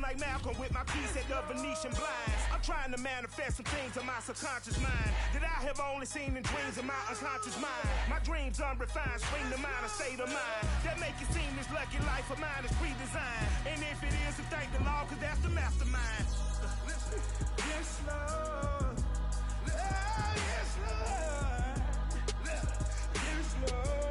like Malcolm with my piece at the Venetian blinds. I'm trying to manifest some things in my subconscious mind that I have only seen in dreams of my unconscious mind. My dreams unrefined, swing the mind, a state of mind that make it seem this lucky life of mine is pre-designed. And if it is, then thank the Lord, cause that's the mastermind. Yes, Lord. Yes, Lord. Yes, Lord.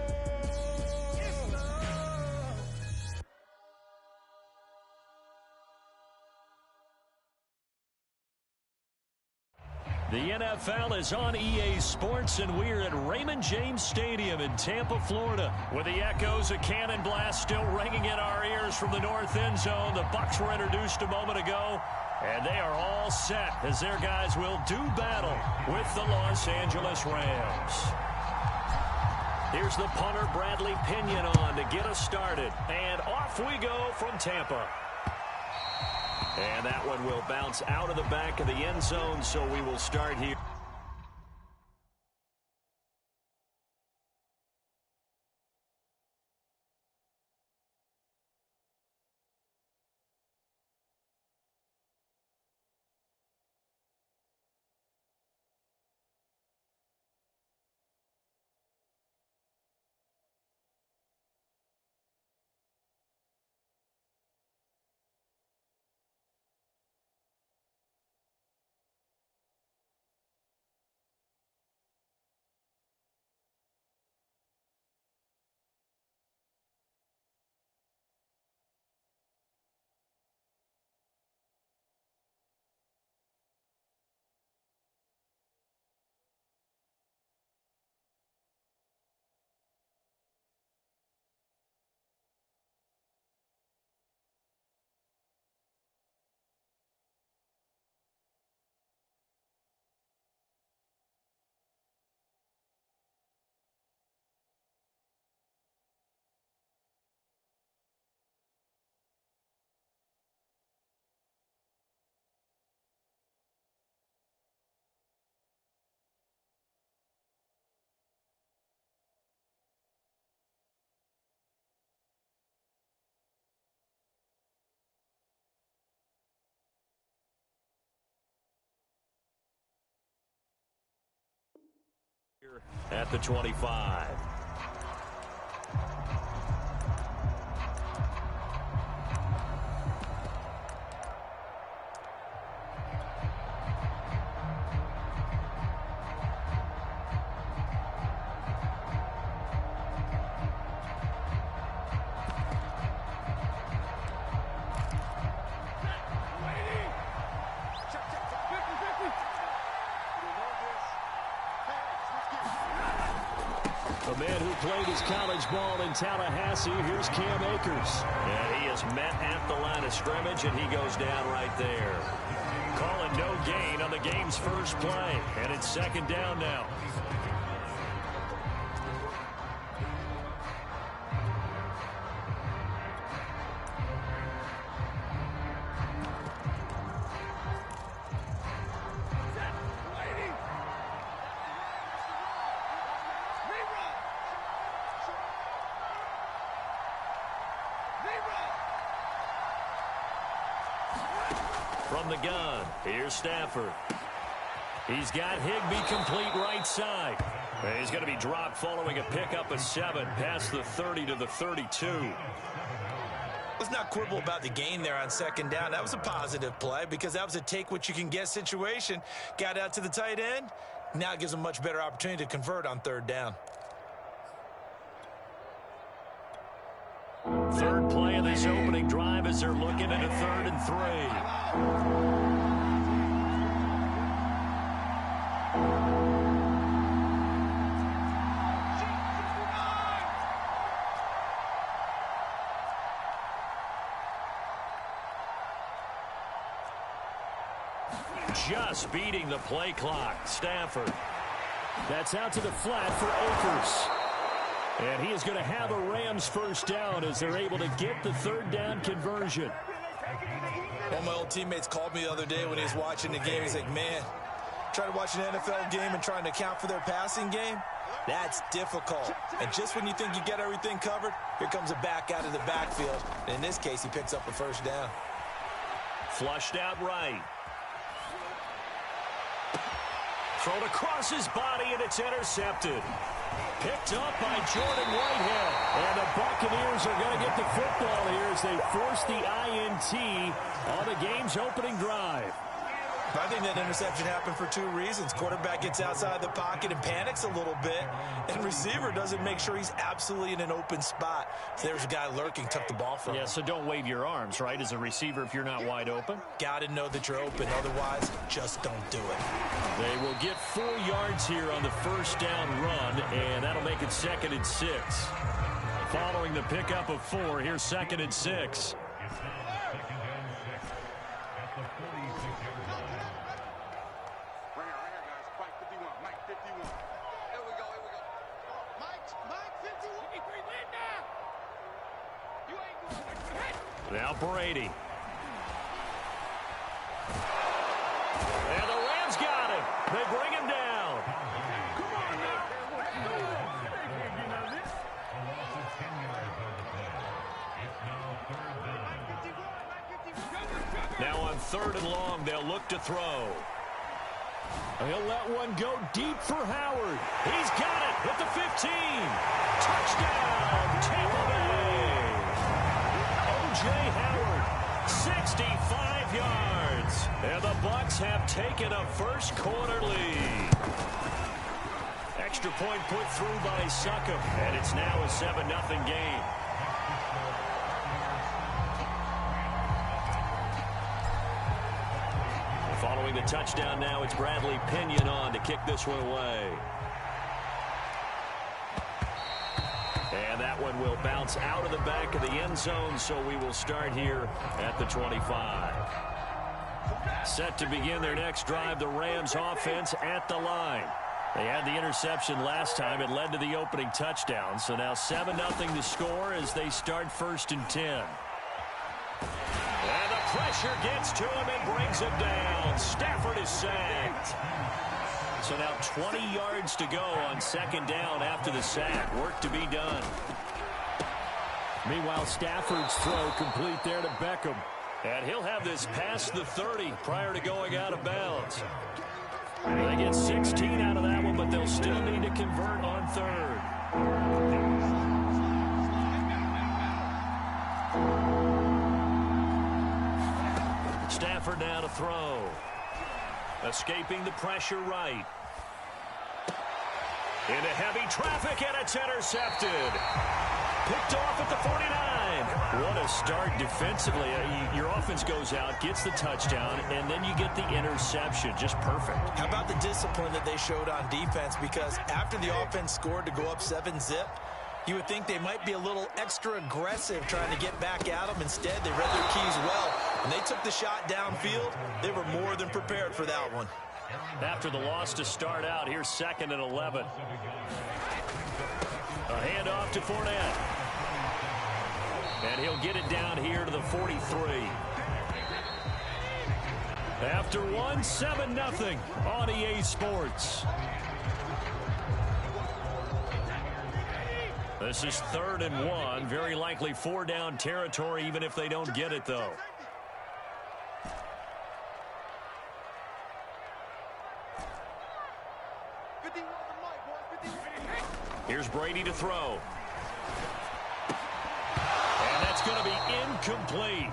The NFL is on EA Sports, and we're at Raymond James Stadium in Tampa, Florida, with the echoes of Cannon Blast still ringing in our ears from the north end zone. The Bucs were introduced a moment ago, and they are all set as their guys will do battle with the Los Angeles Rams. Here's the punter, Bradley Pinion, on to get us started, and off we go from Tampa. And that one will bounce out of the back of the end zone, so we will start here. At the 25. The man who played his college ball in Tallahassee, here's Cam Akers. And he is met at the line of scrimmage, and he goes down right there. Calling no gain on the game's first play, and it's second down now. From the gun, here's Stafford. He's got Higbee complete right side. He's going to be dropped following a pickup of 7 past the 30 to the 32. Let's not quibble about the gain there on second down. That was a positive play because that was a take-what-you-can-get situation. Got out to the tight end. Now it gives him a much better opportunity to convert on third down. Third play of this opening drive as they're looking at a 3rd and 3. Just beating the play clock. Stafford. That's out to the flat for Akers. And he is going to have a Rams first down as they're able to get the third down conversion. One of my old teammates called me the other day when he was watching the game. He's like, man, trying to watch an NFL game and trying to account for their passing game, that's difficult. And just when you think you get everything covered, here comes a back out of the backfield. And in this case, he picks up a first down. Flushed out right. Thrown across his body, and it's intercepted. Picked up by Jordan Whitehead. And the Buccaneers are going to get the football here as they force the INT on the game's opening drive. I think that interception happened for two reasons. Quarterback gets outside the pocket and panics a little bit, and receiver doesn't make sure he's absolutely in an open spot. So there's a guy lurking, took the ball from him. Yeah, so don't wave your arms, right, as a receiver if you're not wide open. Got to know that you're open. Otherwise, just don't do it. They will get 4 yards here on the first down run, and that'll make it 2nd and 6. Following the pickup of 4, here's 2nd and 6. Now Brady. And the Rams got him. They bring him down. Now on 3rd and long, they'll look to throw. He'll let one go deep for Howard. He's got it at the 15. Touchdown, Tampa Bay. O.J. Howard, 65 yards. And the Bucs have taken a first quarter lead. Extra point put through by Succop, and it's now a 7-0 game. Following the touchdown now, it's Bradley Pinion on to kick this one away. And that one will bounce out of the back of the end zone, so we will start here at the 25. Set to begin their next drive, the Rams offense at the line. They had the interception last time. It led to the opening touchdown, so now 7-0 to score as they start 1st and 10. And the pressure gets to him and brings him down. Stafford is sacked. So now 20 yards to go on 2nd down after the sack. Work to be done. Meanwhile, Stafford's throw complete there to Beckham. And he'll have this past the 30 prior to going out of bounds. They get 16 out of that one, but they'll still need to convert on 3rd. Stafford now to throw. Escaping the pressure right. Into heavy traffic, and it's intercepted. Picked off at the 49. What a start defensively. Your offense goes out, gets the touchdown, and then you get the interception. Just perfect. How about the discipline that they showed on defense? Because after the offense scored to go up 7-zip, you would think they might be a little extra aggressive trying to get back at them. Instead, they read their keys well. When they took the shot downfield, they were more than prepared for that one. After the loss to start out, here's 2nd and 11. A handoff to Fournette. And he'll get it down here to the 43. After one, 7-0 on EA Sports. This is 3rd and 1. Very likely 4-down territory, even if they don't get it, though. Here's Brady to throw. And that's going to be incomplete.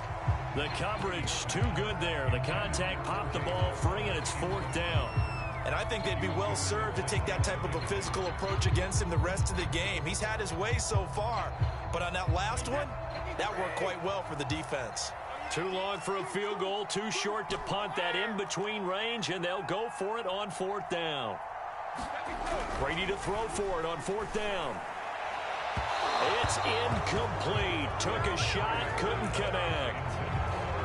The coverage too good there. The contact popped the ball free, and it's 4th down. And I think they'd be well served to take that type of a physical approach against him the rest of the game. He's had his way so far, but on that last one, that worked quite well for the defense. Too long for a field goal, too short to punt. That in-between range, and they'll go for it on 4th down. Brady to throw for it on 4th down. It's incomplete. Took a shot, couldn't connect.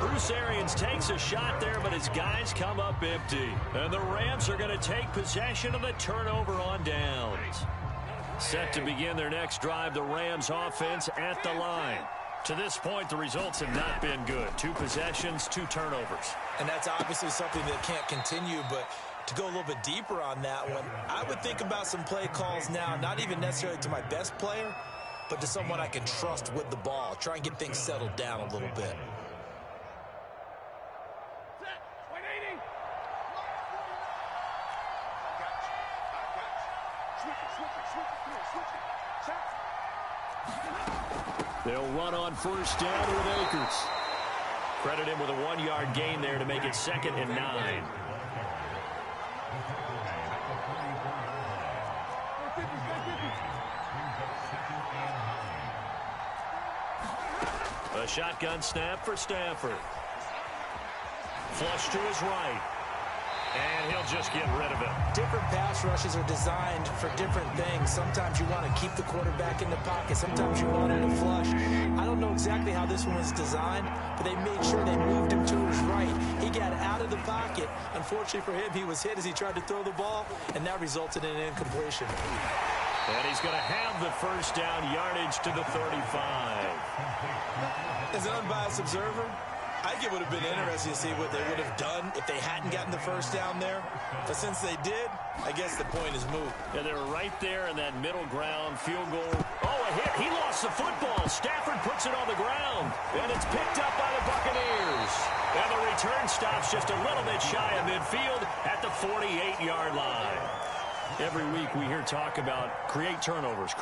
Bruce Arians takes a shot there, but his guys come up empty. And the Rams are going to take possession of the turnover on downs. Set to begin their next drive, the Rams offense at the line. To this point, the results have not been good. 2 possessions, 2 turnovers. And that's obviously something that can't continue, but to go a little bit deeper on that one, I would think about some play calls now, not even necessarily to my best player, but to someone I can trust with the ball. Try and get things settled down a little bit. They'll run on first down with Akers. Credit him with a 1-yard gain there to make it 2nd and 9. A shotgun snap for Stafford. Flush to his right. And he'll just get rid of it. Different pass rushes are designed for different things. Sometimes you want to keep the quarterback in the pocket. Sometimes you want him to flush. I don't know exactly how this one was designed, but they made sure they moved him to his right. He got out of the pocket. Unfortunately for him, he was hit as he tried to throw the ball, and that resulted in an incompletion. And he's going to have the first down yardage to the 35. As an unbiased observer, I think it would have been interesting to see what they would have done if they hadn't gotten the first down there. But since they did, I guess the point is moot. And they were right there in that middle ground field goal. Oh, a hit. He lost the football. Stafford puts it on the ground. And it's picked up by the Buccaneers. And the return stops just a little bit shy of midfield at the 48-yard line. Every week we hear talk about create turnovers.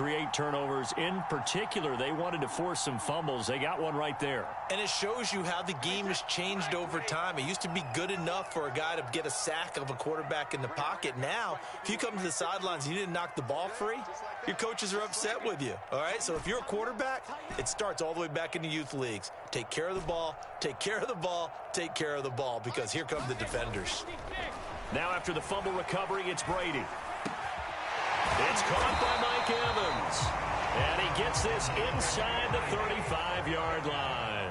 In particular, they wanted to force some fumbles. They got one right there. And it shows you how the game has changed over time. It used to be good enough for a guy to get a sack of a quarterback in the pocket. Now, if you come to the sidelines and you didn't knock the ball free, your coaches are upset with you. All right, so if you're a quarterback, it starts all the way back in the youth leagues. Take care of the ball, take care of the ball, take care of the ball, because here come the defenders. Now after the fumble recovery, it's Brady. It's caught by Mike Evans. And he gets this inside the 35-yard line.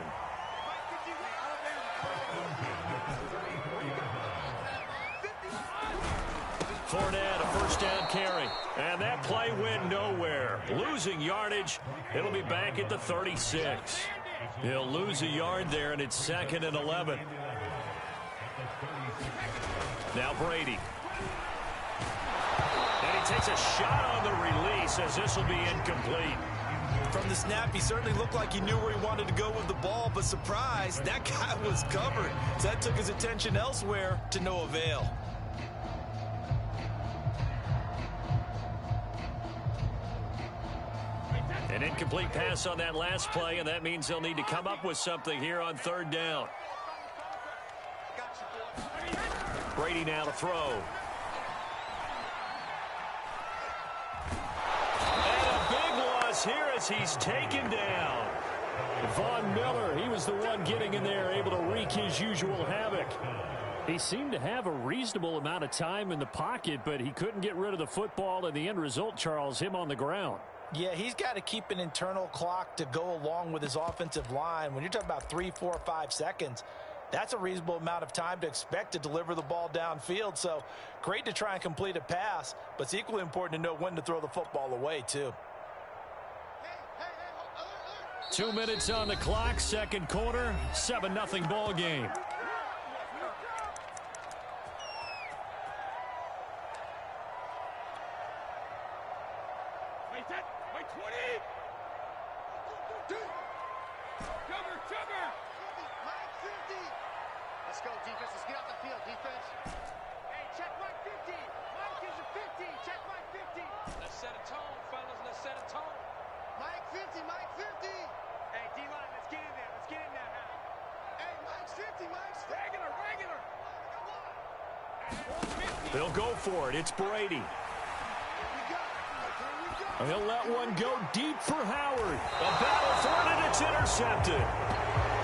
Fournette, a first down carry. And that play went nowhere. Losing yardage. It'll be back at the 36. He'll lose a yard there, and it's 2nd and 11. Now Brady. Takes a shot on the release as this will be incomplete. From the snap, he certainly looked like he knew where he wanted to go with the ball, but surprise, that guy was covered. So that took his attention elsewhere to no avail. An incomplete pass on that last play, and that means they'll need to come up with something here on 3rd down. Brady now to throw. Here as he's taken down. Von Miller, he was the one getting in there, able to wreak his usual havoc. He seemed to have a reasonable amount of time in the pocket, but he couldn't get rid of the football, and the end result, Charles, him on the ground. Yeah, he's got to keep an internal clock to go along with his offensive line. When you're talking about 3, 4, 5 seconds, that's a reasonable amount of time to expect to deliver the ball downfield. So great to try and complete a pass, but it's equally important to know when to throw the football away, too. 2 minutes on the clock, 2nd quarter, 7-0 ball game. Wait 20. Cover. Mike 50. Let's go, defense. Let's get off the field, defense. Hey, check Mike 50. Mike is a 50. Check Mike 50. Let's set a tone, fellas. Let's set a tone. Mike 50. Hey, D-line, let's get in there. Let's get in there now. Hey, Mike's 50. Mike's regular. They'll go for it. It's Brady. He'll let one go deep for Howard. A battle for it, and it's intercepted.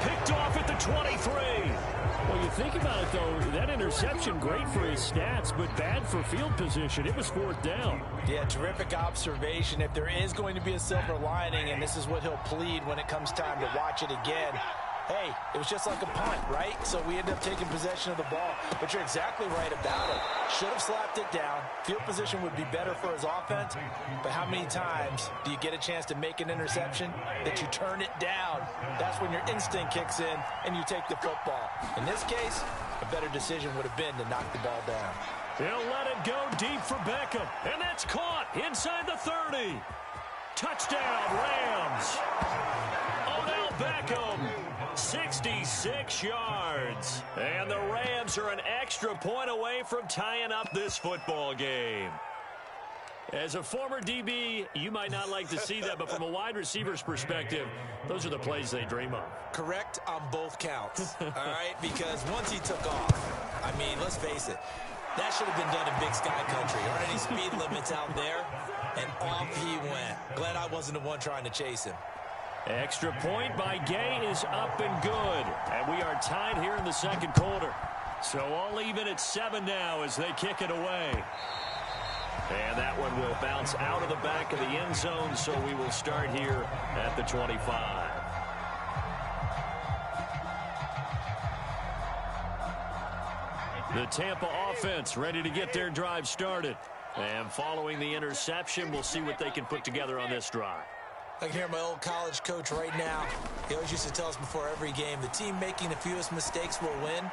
Picked off at the 23. Well, you think about it, though, that interception, great for his stats, but bad for field position. It was 4th down. Yeah, terrific observation. If there is going to be a silver lining, and this is what he'll plead when it comes time to watch it again, hey, it was just like a punt, right? So we end up taking possession of the ball. But you're exactly right about it. Should have slapped it down. Field position would be better for his offense. But how many times do you get a chance to make an interception that you turn it down? That's when your instinct kicks in and you take the football. In this case, a better decision would have been to knock the ball down. They'll let it go deep for Beckham. And that's caught inside the 30. Touchdown, Rams. Odell Beckham. 66 yards. And the Rams are an extra point away from tying up this football game. As a former DB, you might not like to see that, but from a wide receiver's perspective, those are the plays they dream of. Correct on both counts, all right? Because once he took off, I mean, let's face it, that should have been done in Big Sky Country. Aren't any speed limits out there? And off he went. Glad I wasn't the one trying to chase him. Extra point by Gay is up and good. And we are tied here in the second quarter. So all even at 7 now as they kick it away. And that one will bounce out of the back of the end zone, so we will start here at the 25. The Tampa offense ready to get their drive started. And following the interception, we'll see what they can put together on this drive. I can hear my old college coach right now. He always used to tell us before every game, the team making the fewest mistakes will win.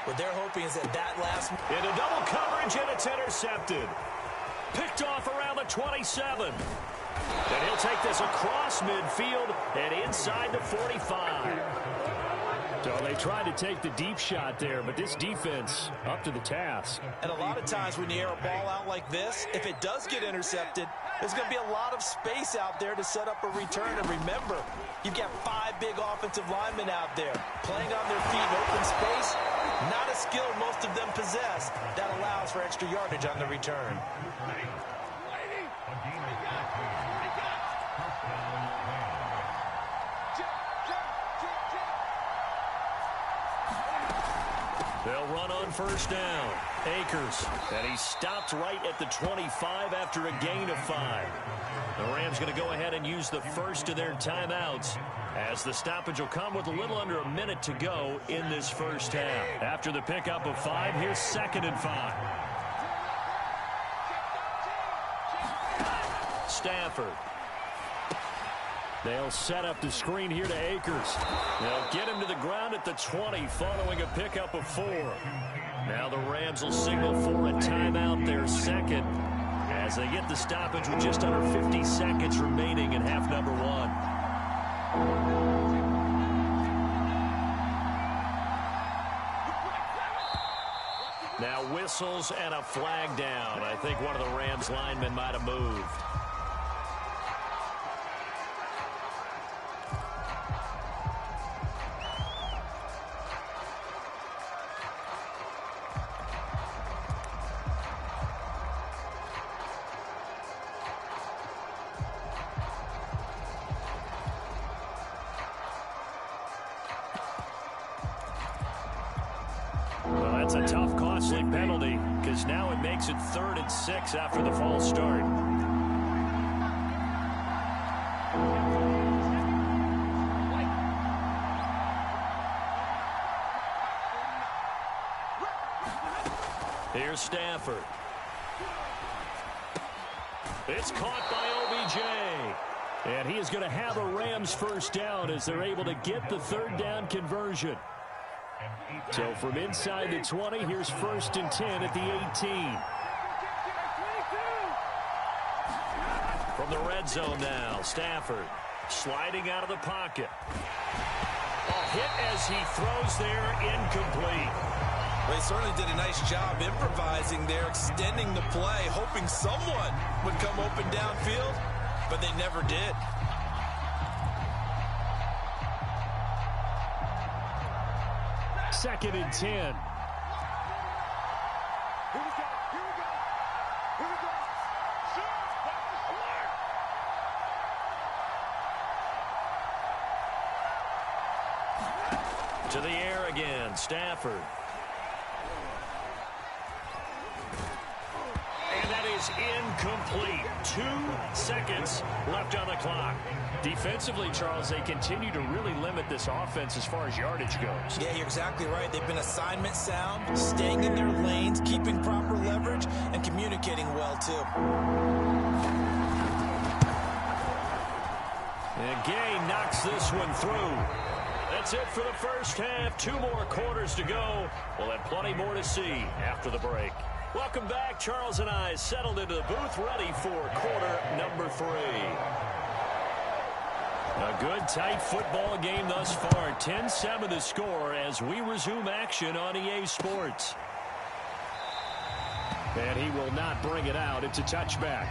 What they're hoping is that last... Into double coverage, and it's intercepted. Picked off around the 27. And he'll take this across midfield and inside the 45. So they tried to take the deep shot there, but this defense up to the task. And a lot of times when you air a ball out like this, if it does get intercepted, there's going to be a lot of space out there to set up a return. And remember, you've got 5 big offensive linemen out there playing on their feet in open space. Not a skill most of them possess. That allows for extra yardage on the return. They'll run on first down. Akers, and he stopped right at the 25 after a gain of 5. The Rams going to go ahead and use the first of their timeouts as the stoppage will come with a little under a minute to go in this first half. After the pickup of 5, here's 2nd and 5. Stafford. They'll set up the screen here to Akers. They'll get him to the ground at the 20 following a pickup of 4. Now the Rams will signal for a timeout, their second, as they get the stoppage with just under 50 seconds remaining in half number 1. Now whistles and a flag down. I think one of the Rams linemen might have moved. That's a tough, costly penalty because now it makes it 3rd and 6 after the false start. Here's Stafford. It's caught by OBJ. And he is going to have a Rams first down as they're able to get the 3rd down conversion. So from inside the 20, here's 1st and 10 at the 18. From the red zone now, Stafford sliding out of the pocket. A hit as he throws there, incomplete. They certainly did a nice job improvising there, extending the play, hoping someone would come open downfield, but they never did. Second and 10. Here we go. To the air again, Stafford. And that is incomplete. 2 seconds left on the clock. Defensively, Charles, they continue to really limit this offense as far as yardage goes. Yeah, you're exactly right. They've been assignment sound, staying in their lanes, keeping proper leverage, and communicating well, too. And Gay knocks this one through. That's it for the first half. 2 more quarters to go. We'll have plenty more to see after the break. Welcome back. Charles and I settled into the booth, ready for quarter number 3. A good, tight football game thus far. 10-7 the score as we resume action on EA Sports. And he will not bring it out. It's a touchback.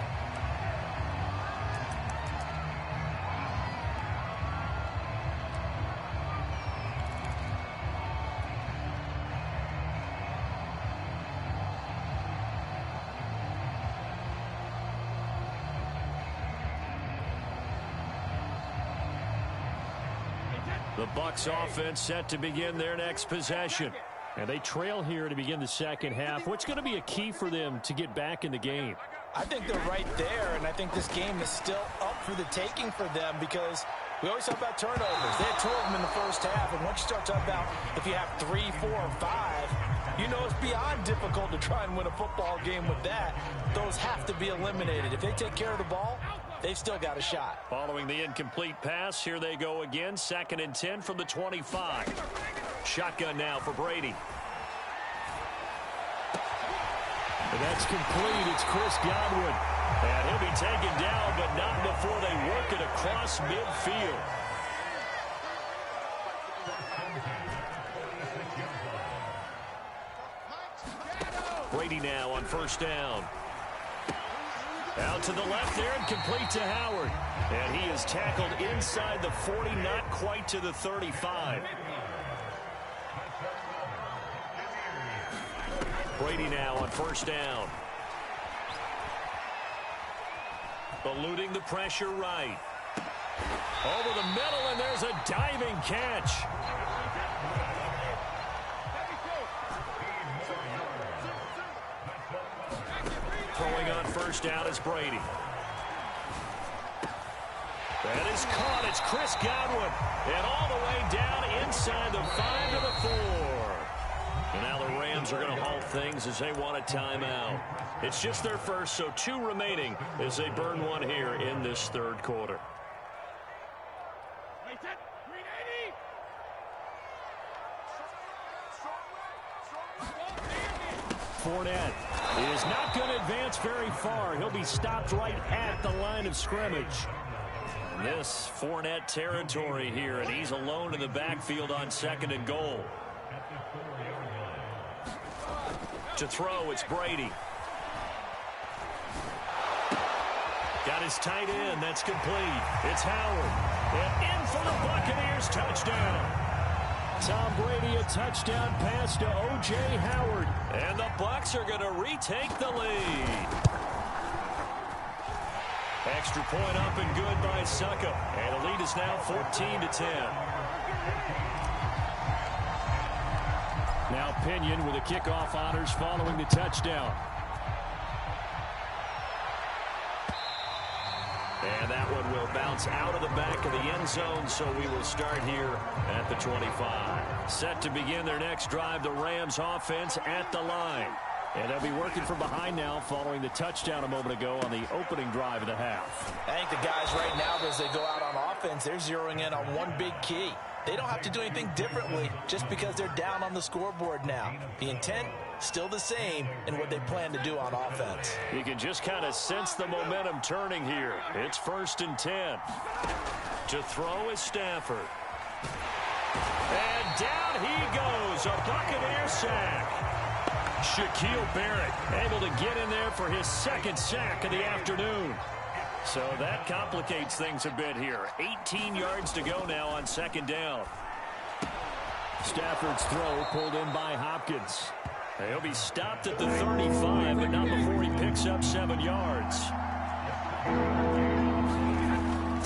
The Bucs offense set to begin their next possession. And they trail here to begin the second half. What's going to be a key for them to get back in the game? I think they're right there, and I think this game is still up for the taking for them because we always talk about turnovers. They had 2 of them in the first half, and once you start talking about if you have 3, 4, or 5, you know it's beyond difficult to try and win a football game with that. Those have to be eliminated. If they take care of the ball, they've still got a shot. Following the incomplete pass, here they go again. 2nd and 10 from the 25. Shotgun now for Brady. And that's complete. It's Chris Godwin. And he'll be taken down, but not before they work it across midfield. Brady now on 1st down. Out to the left there and complete to Howard. And he is tackled inside the 40, not quite to the 35. Brady now on 1st down. Eluding the pressure right. Over the middle, and there's a diving catch. Throwing on 1st down is Brady. That is caught. It's Chris Godwin. And all the way down inside the 5 to the 4. And now the Rams are going to halt things as they want a timeout. It's just their first, so 2 remaining as they burn one here in this 3rd quarter. Fournette is not going to advance very far. He'll be stopped right at the line of scrimmage. And this Fournette territory here, and he's alone in the backfield on 2nd and goal. To throw, it's Brady. Got his tight end. That's complete. It's Howard. And in for the Buccaneers. Touchdown. Tom Brady, a touchdown pass to O.J. Howard. And the Bucs are going to retake the lead. Extra point up and good by Suckup. And the lead is now 14-10. Now Pinion with the kickoff honors following the touchdown. And that one will bounce out of the back of the end zone, so we will start here at the 25. Set to begin their next drive, the Rams offense at the line. And they'll be working from behind now following the touchdown a moment ago on the opening drive of the half. I think the guys right now, as they go out on offense, they're zeroing in on one big key. They don't have to do anything differently just because they're down on the scoreboard now. The intent, still the same in what they plan to do on offense. You can just kind of sense the momentum turning here. It's 1st and 10. To throw is Stafford. And down he goes. A Buccaneer sack. Shaquille Barrett able to get in there for his 2nd sack of the afternoon. So that complicates things a bit here. 18 yards to go now on 2nd down. Stafford's throw pulled in by Hopkins. He'll be stopped at the 35, but not before he picks up 7 yards.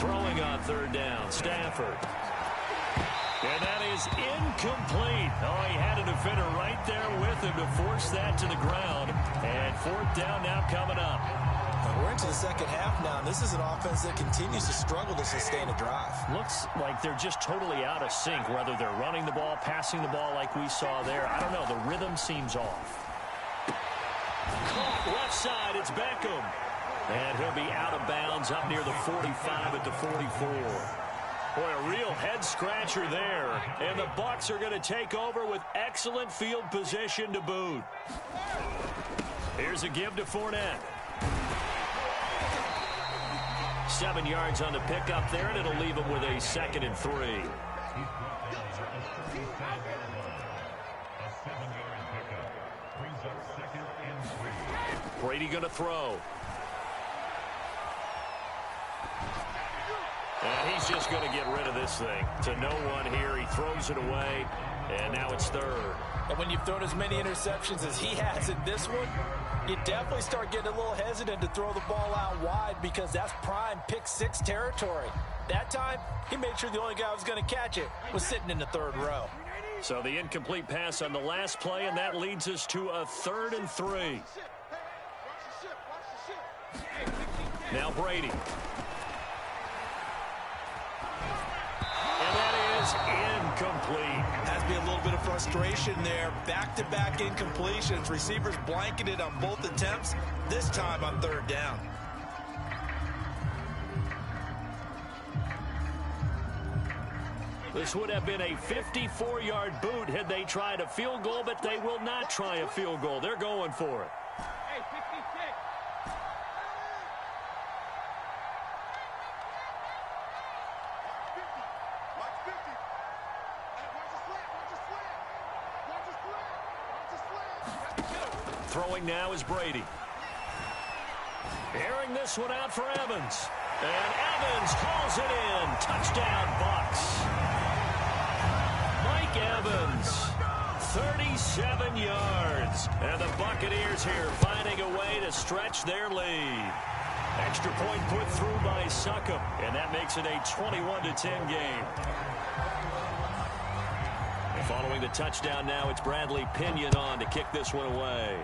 Throwing on 3rd down, Stafford. And that is incomplete. Oh, he had a defender right there with him to force that to the ground. And 4th down now coming up. We're into the 2nd half now. This is an offense that continues to struggle to sustain a drive. Looks like they're just totally out of sync, whether they're running the ball, passing the ball like we saw there. I don't know. The rhythm seems off. Caught left side. It's Beckham. And he'll be out of bounds up near the 45 at the 44. Boy, a real head-scratcher there. And the Bucs are going to take over with excellent field position to boot. Here's a give to Fournette. 7 yards on the pickup there, and it'll leave him with a 2nd and 3. Brady going to throw. And he's just going to get rid of this thing. To no one here. He throws it away. And now it's third. And when you've thrown as many interceptions as he has in this one, you definitely start getting a little hesitant to throw the ball out wide because that's prime pick six territory. That time, he made sure the only guy who was going to catch it was sitting in the third row. So the incomplete pass on the last play, and that leads us to a 3rd and 3. Now Brady. And that is incomplete. Has to be a little bit of frustration there. Back-to-back incompletions. Receivers blanketed on both attempts, this time on 3rd down. This would have been a 54-yard boot had they tried a field goal, but they will not try a field goal. They're going for it. Hey, 56. Watch 50. Watch the slant. Throwing now is Brady. Airing this one out for Evans. And Evans hauls it in. Touchdown, Bucks. Mike Evans, 37 yards. And the Buccaneers here finding a way to stretch their lead. Extra point put through by Succop, and that makes it a 21-10 game. And following the touchdown now, it's Bradley Pinion on to kick this one away.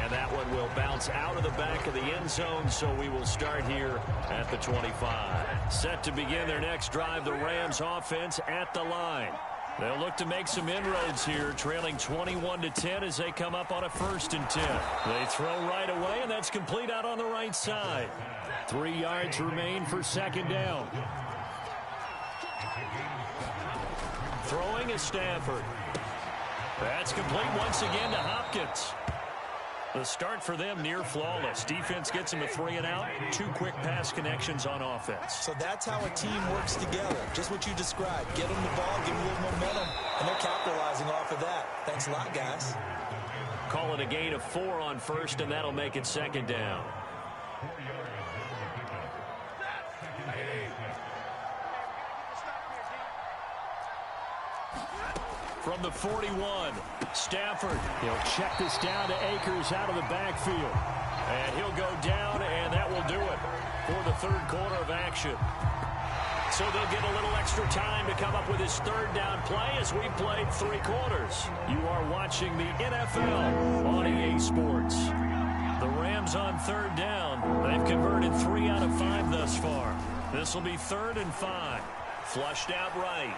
And that one will bounce out of the back of the end zone, so we will start here at the 25. Set to begin their next drive, the Rams offense at the line. They'll look to make some inroads here, trailing 21-10 as they come up on a 1st and 10. They throw right away, and that's complete out on the right side. 3 yards remain for 2nd down. Throwing is Stafford. That's complete once again to Hopkins. The start for them near flawless. Defense gets them a 3 and out. 2 quick pass connections on offense. So that's how a team works together. Just what you described. Get them the ball, give them a little momentum, and they're capitalizing off of that. Thanks a lot, guys. Call it a gain of 4 on 1st, and that'll make it 2nd down. From the 41, Stafford. He'll check this down to Akers out of the backfield. And he'll go down, and that will do it for the 3rd quarter of action. So they'll get a little extra time to come up with his 3rd down play as we played 3 quarters. You are watching the NFL on EA Sports. The Rams on 3rd down. They've converted 3 out of 5 thus far. This will be 3rd and 5. Flushed out right.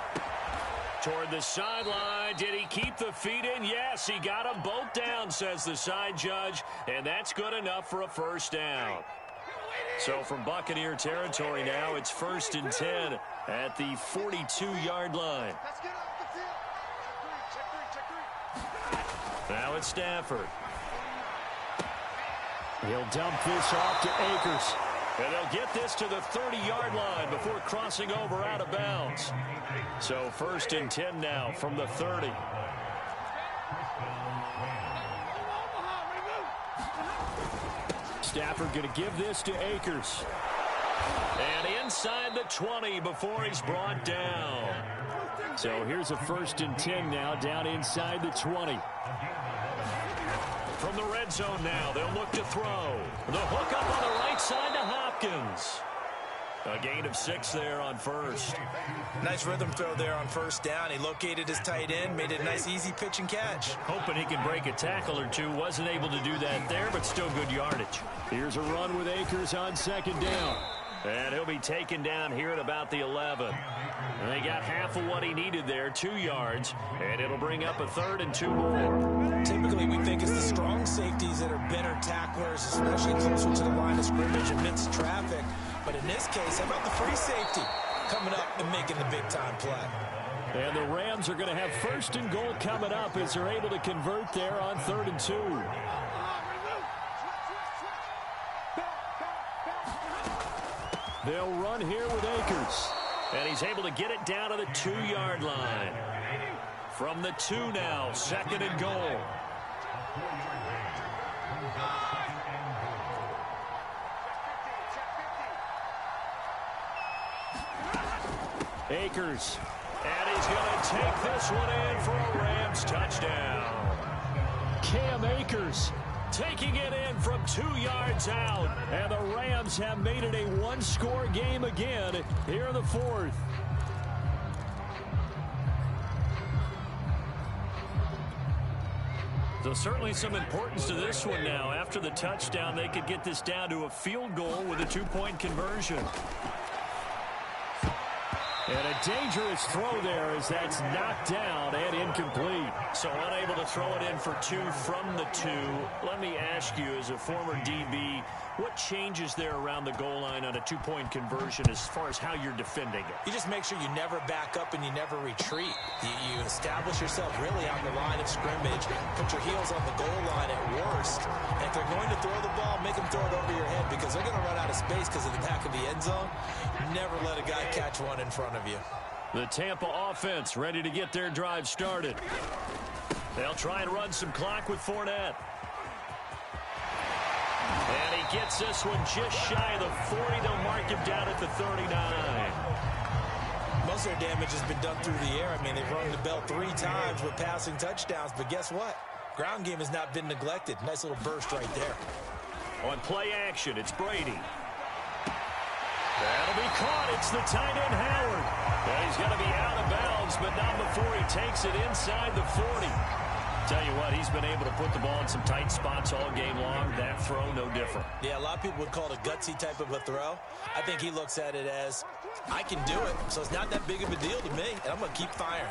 Toward the sideline. Did he keep the feet in? Yes, he got them both down, says the side judge, and that's good enough for a 1st down. So from Buccaneer territory now, it's 1st and 10 at the 42-yard line. Now it's Stafford. He'll dump this off to Akers. And they'll get this to the 30-yard line before crossing over out of bounds. So 1st and 10 now from the 30. Stafford going to give this to Akers. And inside the 20 before he's brought down. So here's a 1st and 10 now down inside the 20. From the red zone now, they'll look to throw. The hook up on the right side to Hopkins. A gain of 6 there on 1st. Nice rhythm throw there on 1st down. He located his tight end, made it a nice easy pitch and catch. Hoping he can break a tackle or 2. Wasn't able to do that there, but still good yardage. Here's a run with Akers on 2nd down. And he'll be taken down here at about the 11. And they got half of what he needed there, 2 yards. And it'll bring up a 3rd and 2 more. Typically, we think it's the strong safeties that are better tacklers, especially closer to the line of scrimmage amidst traffic. But in this case, how about the free safety coming up and making the big-time play? And the Rams are going to have 1st and goal coming up as they're able to convert there on 3rd and 2. They'll run here with Akers. And he's able to get it down to the 2-yard line. From the 2 now, 2nd and goal. Akers. And he's going to take this one in for a Rams touchdown. Cam Akers taking it in from 2 yards out. And the Rams have made it a one-score game again here in the fourth. So certainly some importance to this one now. After the touchdown, they could get this down to a field goal with a 2-point conversion. And a dangerous throw there as that's knocked down and incomplete. So unable to throw it in for 2 from the 2. Let me ask you, as a former DB, what changes there around the goal line on a 2-point conversion as far as how you're defending it? You just make sure you never back up and you never retreat. You establish yourself really on the line of scrimmage, put your heels on the goal line at worst. And if they're going to throw the ball, make them throw it over your head because they're going to run out of space because of the back of the end zone. Never let a guy catch one in front of you. The Tampa offense ready to get their drive started. They'll try and run some clock with Fournette. And he gets this one just shy of the 40. They'll mark him down at the 39. Most of their damage has been done through the air. I mean, they've rung the bell 3 times with passing touchdowns, but guess what? Ground game has not been neglected. Nice little burst right there. On play action, it's Brady. That'll be caught. It's the tight end, Howard. Well, he's going to be out of bounds, but not before he takes it inside the 40. Tell you what, he's been able to put the ball in some tight spots all game long. That throw, no different. Yeah, a lot of people would call it a gutsy type of a throw. I think he looks at it as, I can do it, so it's not that big of a deal to me, and I'm going to keep firing.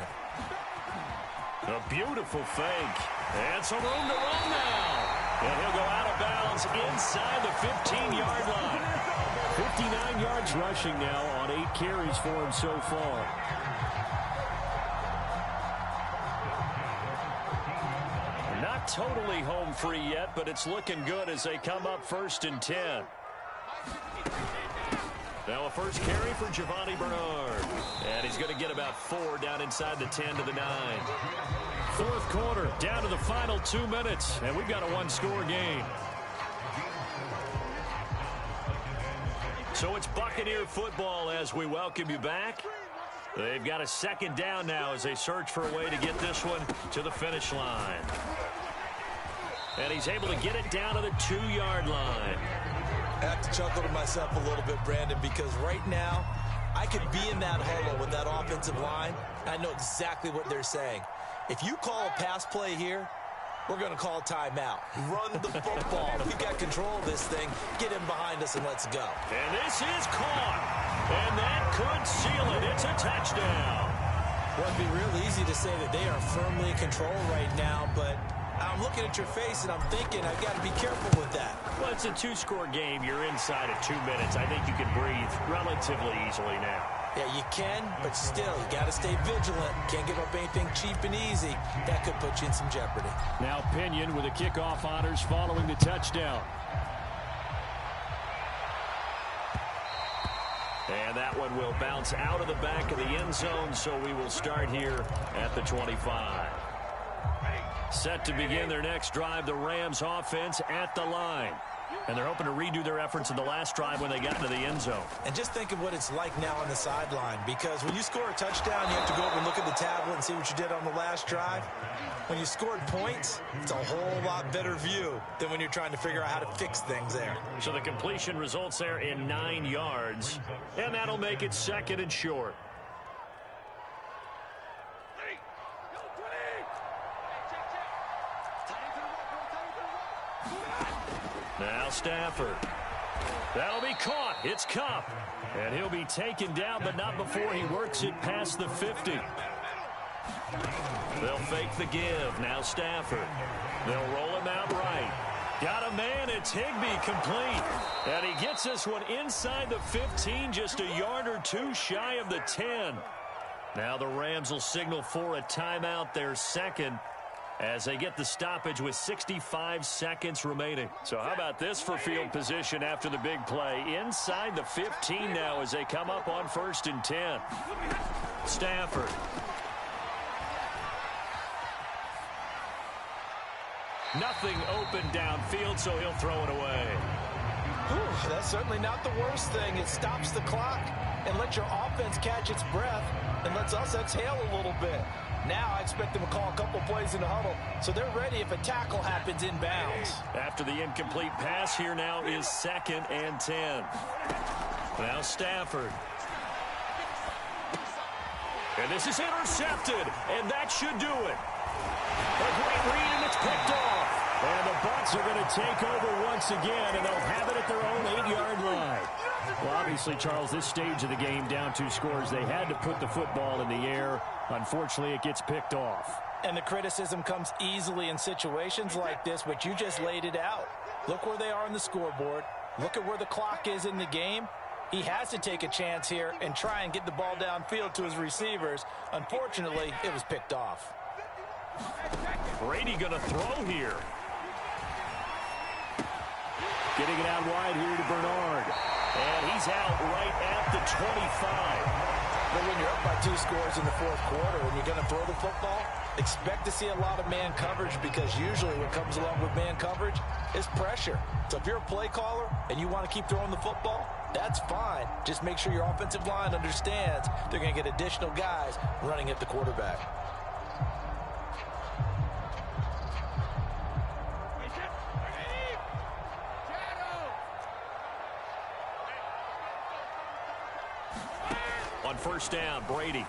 A beautiful fake. And some room to run now. And he'll go out of bounds inside the 15-yard line. 59 yards rushing now on 8 carries for him so far. Not totally home free yet, but it's looking good as they come up 1st and 10. Now a first carry for Giovanni Bernard. And he's going to get about 4 down inside the 10 to the 9. Fourth quarter, down to the final 2 minutes, and we've got a one-score game. So it's Buccaneer football as we welcome you back. They've got a 2nd down now as they search for a way to get this one to the finish line. And he's able to get it down to the 2-yard line. I have to chuckle to myself a little bit, Brandon, because right now I could be in that huddle with that offensive line. I know exactly what they're saying. If you call a pass play here, we're going to call timeout. Run the football. We've got control of this thing. Get him behind us and let's go. And this is caught. And that could seal it. It's a touchdown. Well, it'd be real easy to say that they are firmly in control right now, but I'm looking at your face and I'm thinking I've got to be careful with that. Well, it's a 2-score game. You're inside of 2 minutes. I think you can breathe relatively easily now. Yeah, you can, but still, you got to stay vigilant. Can't give up anything cheap and easy. That could put you in some jeopardy. Now Pinion with the kickoff honors following the touchdown. And that one will bounce out of the back of the end zone, so we will start here at the 25. Set to begin their next drive, the Rams offense at the line. And they're hoping to redo their efforts in the last drive when they got into the end zone. And just think of what it's like now on the sideline, because when you score a touchdown, you have to go over and look at the tablet and see what you did on the last drive. When you scored points, it's a whole lot better view than when you're trying to figure out how to fix things there. So the completion results there in 9 yards, and that'll make it 2nd and short. Now Stafford. That'll be caught. It's Kupp. And he'll be taken down, but not before he works it past the 50. They'll fake the give. Now Stafford. They'll roll him out right. Got a man. It's Higbee complete. And he gets this one inside the 15, just a yard or 2 shy of the 10. Now the Rams will signal for a timeout, their 2nd, as they get the stoppage with 65 seconds remaining. So how about this for field position after the big play? Inside the 15 now as they come up on 1st and 10. Stafford. Nothing open downfield, so he'll throw it away. Whew, that's certainly not the worst thing. It stops the clock and lets your offense catch its breath and lets us exhale a little bit. Now I expect them to call a couple plays in the huddle, so they're ready if a tackle happens inbounds. After the incomplete pass, here now is 2nd and 10. Now Stafford. And this is intercepted, and that should do it. A great read, and it's picked off. And the Bucs are going to take over once again, and they'll have it at their own 8-yard line. Well, obviously, Charles, this stage of the game, down 2 scores, they had to put the football in the air. Unfortunately, it gets picked off. And the criticism comes easily in situations like this, but you just laid it out. Look where they are on the scoreboard. Look at where the clock is in the game. He has to take a chance here and try and get the ball downfield to his receivers. Unfortunately, it was picked off. Brady going to throw here. Getting it out wide here to Bernard. And he's out right at the 25. But when you're up by 2 scores in the 4th quarter and you're going to throw the football, expect to see a lot of man coverage, because usually what comes along with man coverage is pressure. So if you're a play caller and you want to keep throwing the football, that's fine. Just make sure your offensive line understands they're going to get additional guys running at the quarterback. On 1st down, Brady.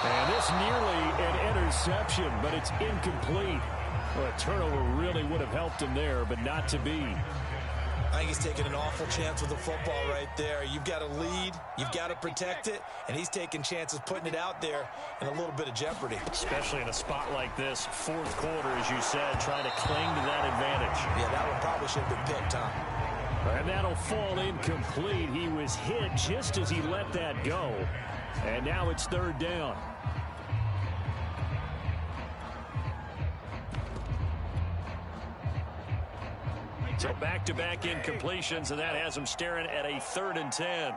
And this nearly an interception, but it's incomplete. Well, a turnover really would have helped him there, but not to be. I think he's taking an awful chance with the football right there. You've got to lead, you've got to protect it, and he's taking chances putting it out there in a little bit of jeopardy. Especially in a spot like this, 4th quarter, as you said, trying to cling to that advantage. Yeah, that one probably should have been picked, huh? And that'll fall incomplete. He was hit just as he let that go. And now it's 3rd down. So back-to-back incompletions, and that has him staring at a 3rd and 10.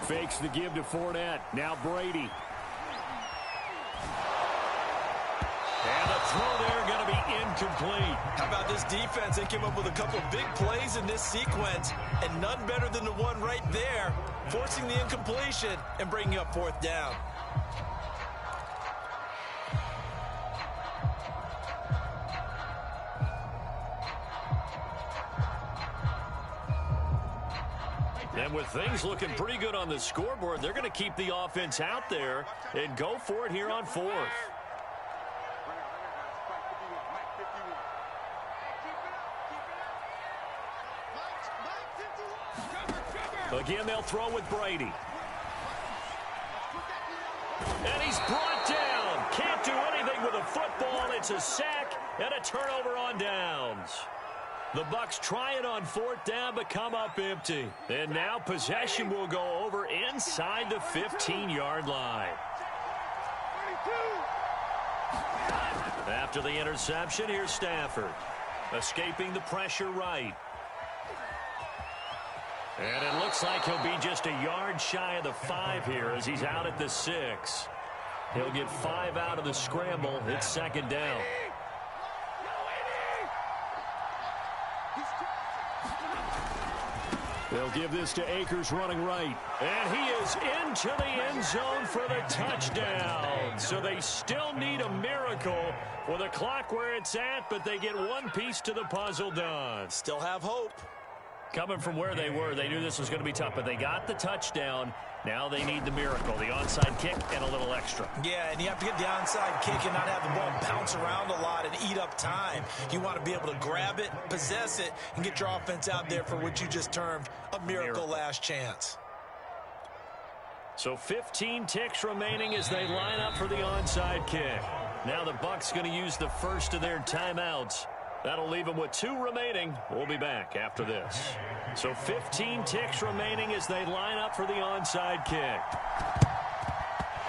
Fakes the give to Fournette. Now Brady. And the throw there going to be incomplete. How about this defense? They came up with a couple of big plays in this sequence, and none better than the one right there, forcing the incompletion and bringing up 4th down. And with things looking pretty good on the scoreboard, they're going to keep the offense out there and go for it here on 4th. Again, they'll throw with Brady. And he's brought down. Can't do anything with a football. It's a sack and a turnover on downs. The Bucs try it on 4th down, but come up empty. And now possession will go over inside the 15-yard line. After the interception, here's Stafford. Escaping the pressure right. And it looks like he'll be just a yard shy of the 5 here as he's out at the 6. He'll get 5 out of the scramble. It's 2nd down. They'll give this to Akers running right. And he is into the end zone for the touchdown. So they still need a miracle with a clock where it's at, but they get one piece to the puzzle done. Still have hope. Coming from where they were, they knew this was going to be tough, but they got the touchdown. Now they need the miracle, the onside kick and a little extra. Yeah, and you have to get the onside kick and not have the ball bounce around a lot and eat up time. You want to be able to grab it, possess it, and get your offense out there for what you just termed a miracle last chance. So 15 ticks remaining as they line up for the onside kick. Now the Bucs going to use the first of their timeouts. That'll leave them with 2 remaining. We'll be back after this. So 15 ticks remaining as they line up for the onside kick.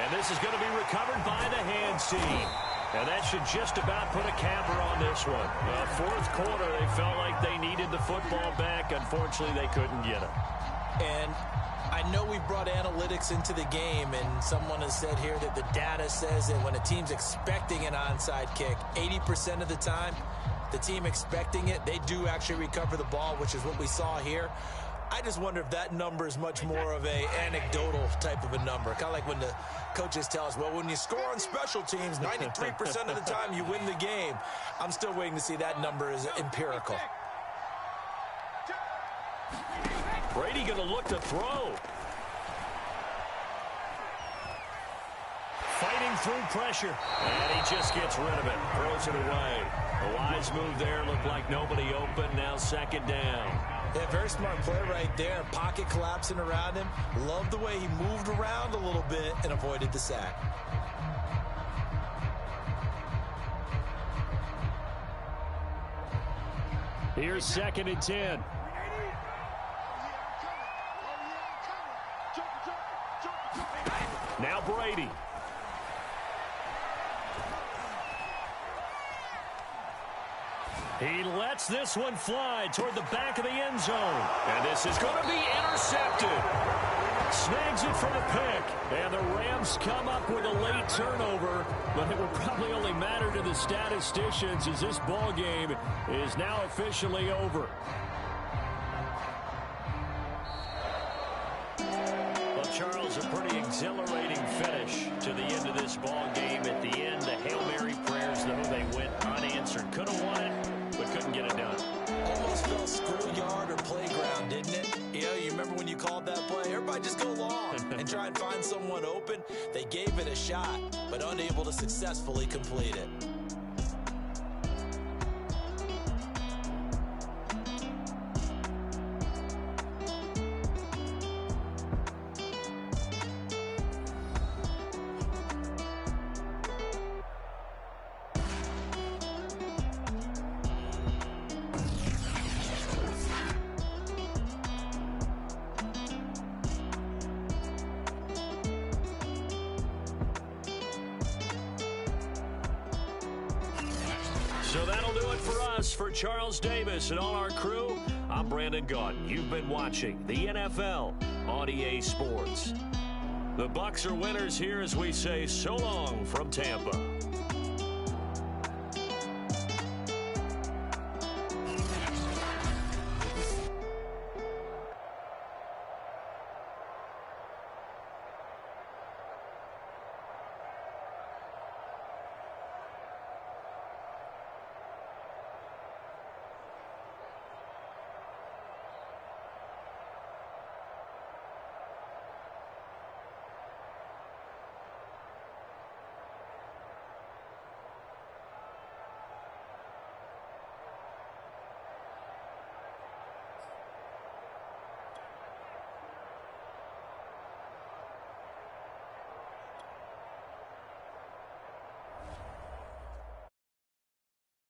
And this is going to be recovered by the hands team. And that should just about put a capper on this one. 4th quarter, they felt like they needed the football back. Unfortunately, they couldn't get it. And I know we brought analytics into the game, and someone has said here that the data says that when a team's expecting an onside kick, 80% of the time, the team expecting it, they do actually recover the ball, which is what we saw here. I just wonder if that number is much more of a anecdotal type of a number. Kind of like when the coaches tell us, well, when you score on special teams, 93% of the time you win the game. I'm still waiting to see that number is empirical. Brady going to look to throw. Fighting through pressure. And he just gets rid of it. Throws it away. A wise move there. Looked like nobody open. Now second down. Yeah, very smart play right there. Pocket collapsing around him. Loved the way he moved around a little bit and avoided the sack. Here's second and 10. Now Brady. He lets this one fly toward the back of the end zone. And this is going to be intercepted. Snags it for the pick. And the Rams come up with a late turnover. But it will probably only matter to the statisticians as this ball game is now officially over. Well, Charles, a pretty exhilarating finish to the end of this ball game. At the end, the Hail Mary prayers, though, they went unanswered. Could have won it, but couldn't get it done. Almost felt schoolyard or playground, didn't it? You remember when you called that play? Everybody just go long and try and find someone open. They gave it a shot, but unable to successfully complete it. So that'll do it for us. For Charles Davis and all our crew, I'm Brandon Gaudin. You've been watching the NFL on EA Sports. The Bucs are winners here as we say so long from Tampa.